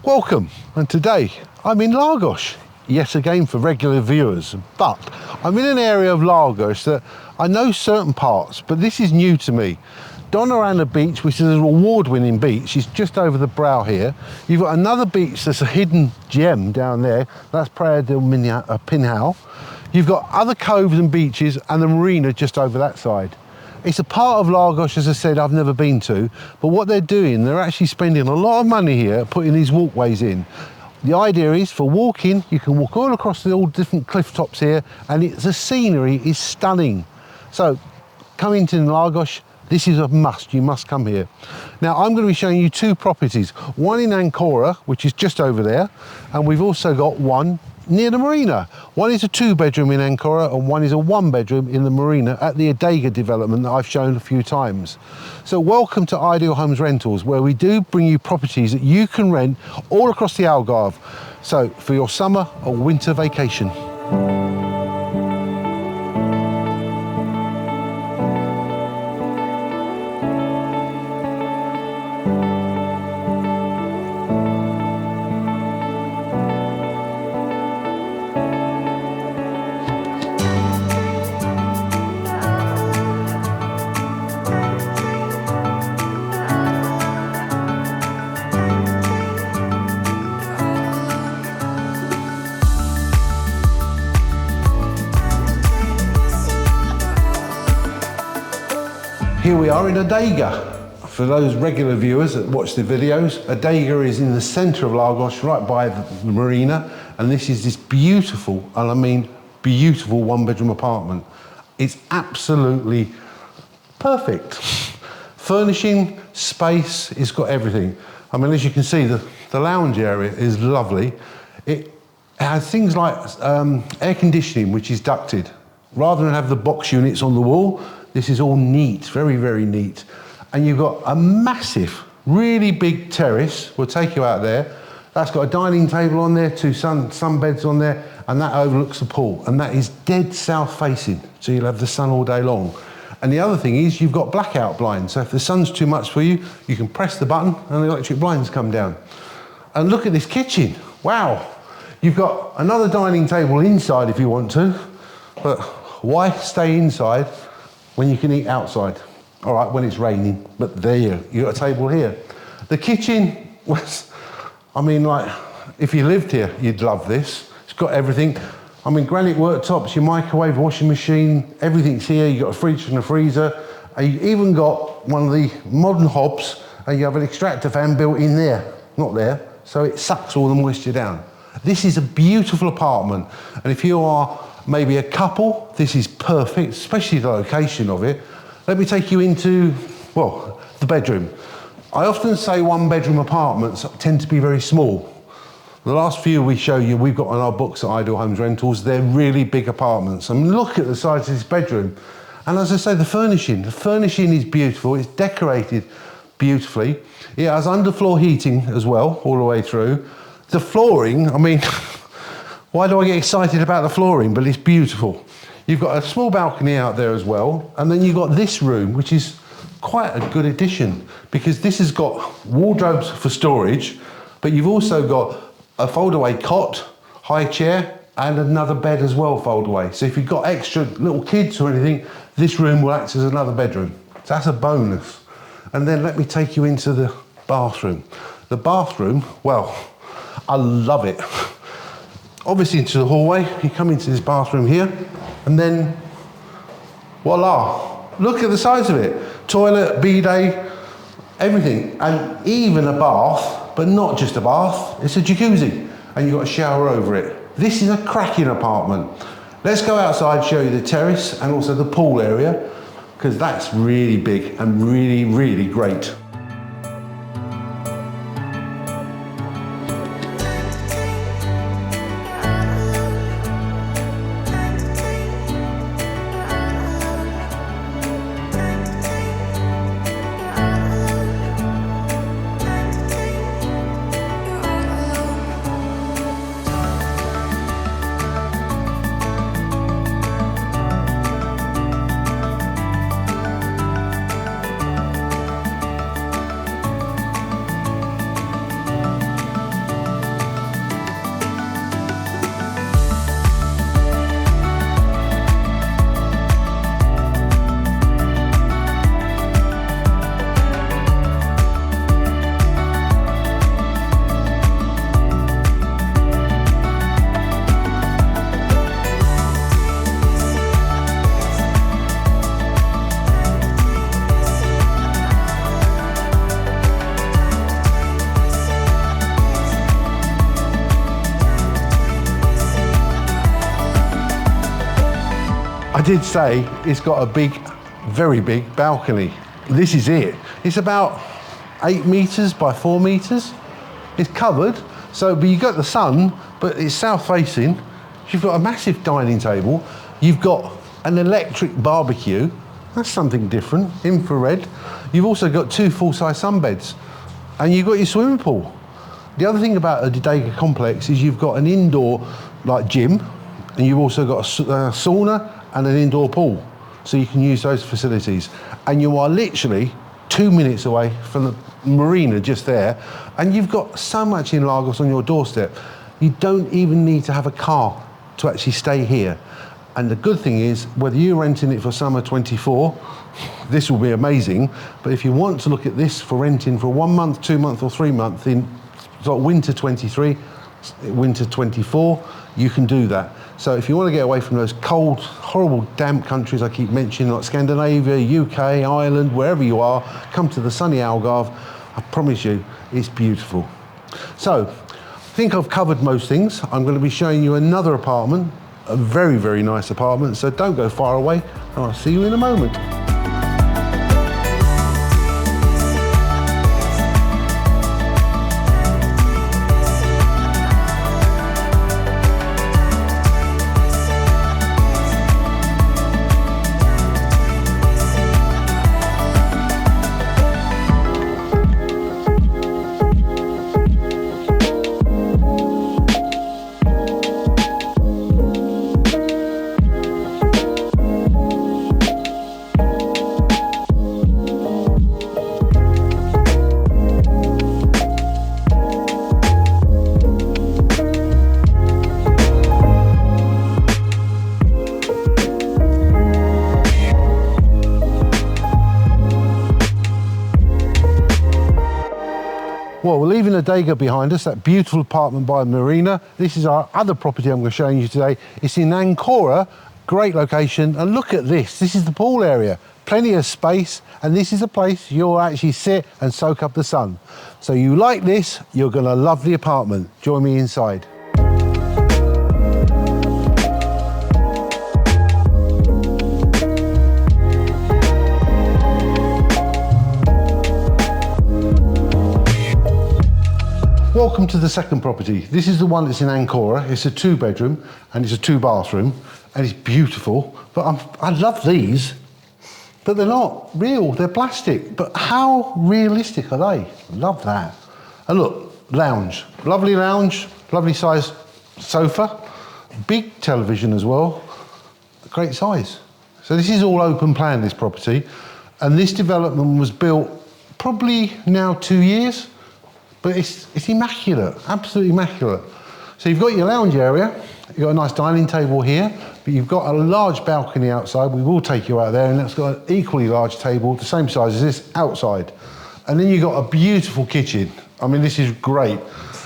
Welcome, and today I'm in Lagos, yet again for regular viewers, but I'm in an area of Lagos that I know certain parts, but this is new to me. Donorana Beach, which is an award-winning beach, is just over the brow here. You've got another beach that's a hidden gem down there, that's Praia del Pinhal. You've got other coves and beaches and the marina just over that side. It's a part of Lagos, as I said, I've never been to, but what they're doing, they're actually spending a lot of money here putting these walkways in. The idea is for walking, you can walk all across all different cliff tops here, and the scenery is stunning. So, coming to Lagos, this is a must, you must come here. Now, I'm going to be showing you two properties, one in Ancora, which is just over there, and we've also got one near the marina. One is a 2-bedroom in Ancora and one is a 1-bedroom in the marina at the Adega development that I've shown a few times. So welcome to Ideal Homes Rentals, where we do bring you properties that you can rent all across the Algarve. So for your summer or winter vacation. Here we are in Adega. For those regular viewers that watch the videos, Adega is in the centre of Lagos, right by the marina, and this is this beautiful, and I mean beautiful, 1-bedroom apartment. It's absolutely perfect. Furnishing, space, it's got everything. I mean, as you can see, the lounge area is lovely. It has things like air conditioning, which is ducted. Rather than have the box units on the wall, this is all neat, very, very neat. And you've got a massive, really big terrace. We'll take you out there. That's got a dining table on there, 2 sun beds on there, and that overlooks the pool. And that is dead south facing, so you'll have the sun all day long. And the other thing is you've got blackout blinds. So if the sun's too much for you, you can press the button and the electric blinds come down. And look at this kitchen. Wow. You've got another dining table inside if you want to, but why stay inside when you can eat outside? All right, when it's raining, but there you've got a table here. The kitchen was, I mean, like, if you lived here, you'd love this. It's got everything. I mean, granite worktops, your microwave, washing machine, everything's here. You've got a fridge and a freezer. And you've even got one of the modern hobs, and you have an extractor fan built in there, not there, so it sucks all the moisture down. This is a beautiful apartment, and if you are maybe a couple, this is perfect, especially the location of it. Let me take you into, well, the bedroom. I often say 1-bedroom apartments tend to be very small. The last few we show you, we've got on our books at Ideal Homes Rentals, they're really big apartments. I mean, look at the size of this bedroom. And as I say, the furnishing is beautiful, it's decorated beautifully. It has underfloor heating as well, all the way through. The flooring, I mean, why do I get excited about the flooring? But it's beautiful. You've got a small balcony out there as well. And then you've got this room, which is quite a good addition because this has got wardrobes for storage, but you've also got a fold-away cot, high chair, and another bed as well, fold away. So if you've got extra little kids or anything, this room will act as another bedroom. So that's a bonus. And then let me take you into the bathroom. The bathroom, well, I love it. Obviously into the hallway, you come into this bathroom here, and then voila, look at the size of it. Toilet, bidet, everything, and even a bath, but not just a bath, it's a jacuzzi, and you've got a shower over it. This is a cracking apartment. Let's go outside, show you the terrace and also the pool area, because that's really big and really, really great. I did say it's got a big, very big balcony. This is it. It's about 8 meters by 4 meters. It's covered, but you've got the sun, but it's south facing. You've got a massive dining table. You've got an electric barbecue. That's something different, infrared. You've also got 2 full-size sunbeds, and you've got your swimming pool. The other thing about a Dega complex is you've got an indoor gym, and you've also got a sauna and an indoor pool, so you can use those facilities. And you are literally 2 minutes away from the marina just there, and you've got so much in Lagos on your doorstep. You don't even need to have a car to actually stay here. And the good thing is, whether you're renting it for summer 24, this will be amazing. But if you want to look at this for renting for 1 month, 2 month or 3 months in winter 23, winter 24, you can do that. So if you want to get away from those cold, horrible, damp countries I keep mentioning, like Scandinavia, UK, Ireland, wherever you are, come to the sunny Algarve. I promise you, it's beautiful. So, I think I've covered most things. I'm going to be showing you another apartment, a very, very nice apartment, so don't go far away, and I'll see you in a moment. Well, we're leaving the Dega behind us, that beautiful apartment by the marina. This is our other property I'm going to show you today. It's in Ancora, great location. And look at this. This is the pool area, plenty of space. And this is a place you'll actually sit and soak up the sun. So you like this, you're going to love the apartment. Join me inside. Welcome to the second property. This is the one that's in Ancora. It's a 2-bedroom and it's a 2-bathroom and it's beautiful. But I love these, but they're not real, they're plastic. But how realistic are they? Love that. And look, lounge, lovely size sofa, big television as well, great size. So this is all open plan, this property. And this development was built probably now 2 years. But it's immaculate, absolutely immaculate. So you've got your lounge area, you've got a nice dining table here, but you've got a large balcony outside. We will take you out there, and that's got an equally large table, the same size as this, outside. And then you've got a beautiful kitchen. I mean, this is great.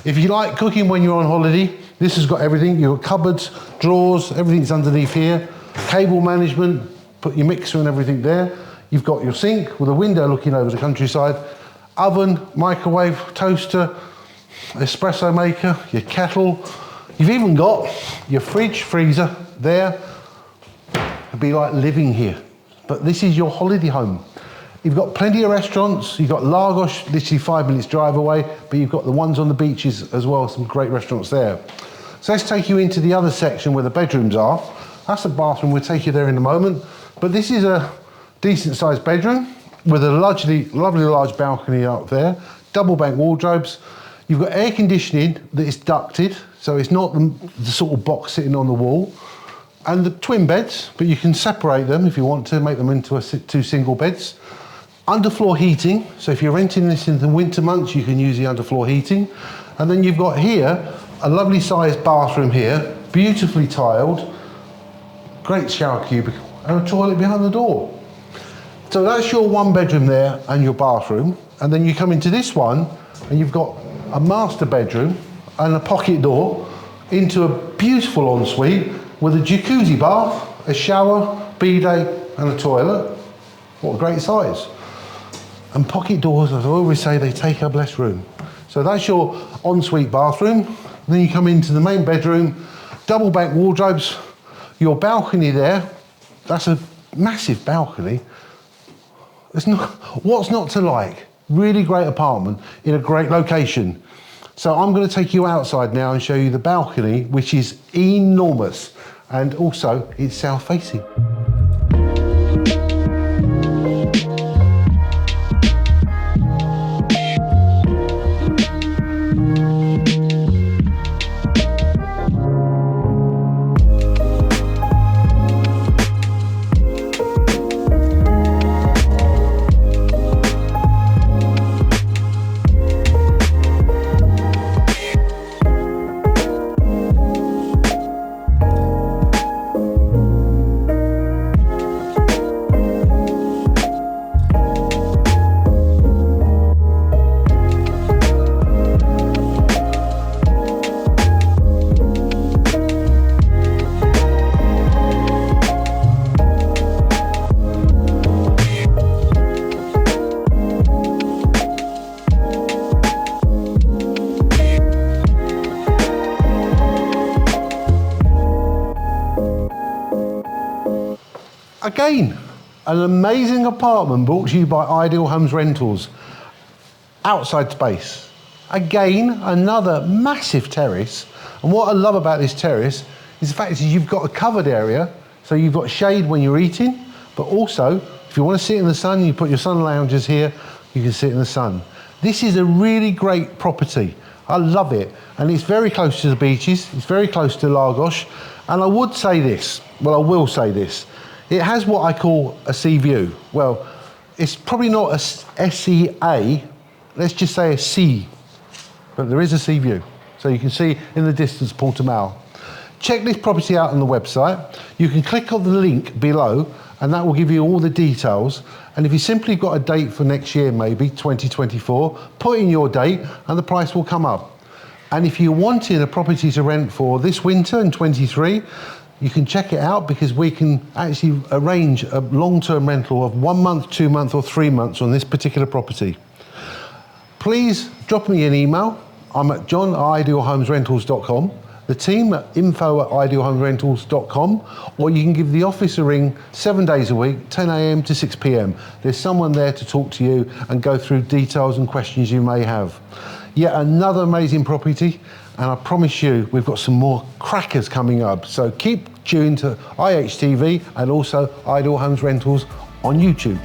If you like cooking when you're on holiday, this has got everything. You've got cupboards, drawers, everything's underneath here. Cable management, put your mixer and everything there. You've got your sink with a window looking over the countryside. Oven, microwave, toaster, espresso maker, your kettle. You've even got your fridge, freezer there. It'd be like living here. But this is your holiday home. You've got plenty of restaurants. You've got Lagos, literally 5 minutes drive away, but you've got the ones on the beaches as well, some great restaurants there. So let's take you into the other section where the bedrooms are. That's the bathroom, we'll take you there in a moment. But this is a decent sized bedroom with a lovely large balcony up there, double bank wardrobes. You've got air conditioning that is ducted, so it's not the sort of box sitting on the wall. And the twin beds, but you can separate them if you want to, make them into 2 single beds. Underfloor heating, so if you're renting this in the winter months, you can use the underfloor heating. And then you've got here, a lovely sized bathroom here, beautifully tiled, great shower cubicle, and a toilet behind the door. So that's your 1 bedroom there and your bathroom. And then you come into this one and you've got a master bedroom and a pocket door into a beautiful ensuite with a jacuzzi bath, a shower, bidet and a toilet. What a great size. And pocket doors, as I always say, they take up less room. So that's your ensuite bathroom. Then you come into the main bedroom, double bank wardrobes, your balcony there, That's a massive balcony. What's not to like? Really great apartment in a great location. So I'm going to take you outside now and show you the balcony, which is enormous. And also, it's south facing. Again, an amazing apartment brought to you by Ideal Homes Rentals. Outside space. Again, another massive terrace. And what I love about this terrace is the fact that you've got a covered area, so you've got shade when you're eating, but also, if you want to sit in the sun, you put your sun loungers here, you can sit in the sun. This is a really great property. I love it. And it's very close to the beaches, it's very close to Lagos. And I would say this, well, I will say this. It has what I call a sea view. Well, it's probably not a SEA, let's just say a C, but there is a sea view. So you can see in the distance Portugal. Check this property out on the website. You can click on the link below and that will give you all the details. And if you simply got a date for next year, maybe 2024, put in your date and the price will come up. And if you're wanting a property to rent for this winter in 23, you can check it out because we can actually arrange a long-term rental of 1 month, 2 months or 3 months on this particular property. Please drop me an email. I'm at john@idealhomesrentals.com, the team at info@idealhomesrentals.com, or you can give the office a ring 7 days a week, 10 a.m. to 6 p.m. There's someone there to talk to you and go through details and questions you may have. Yet another amazing property, and I promise you we've got some more crackers coming up. So keep tuned to IHTV and also Ideal Homes Rentals on YouTube.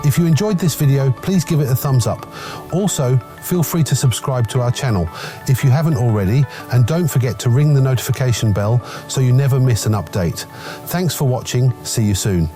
If you enjoyed this video, please give it a thumbs up. Also, feel free to subscribe to our channel if you haven't already, and don't forget to ring the notification bell so you never miss an update. Thanks for watching. See you soon.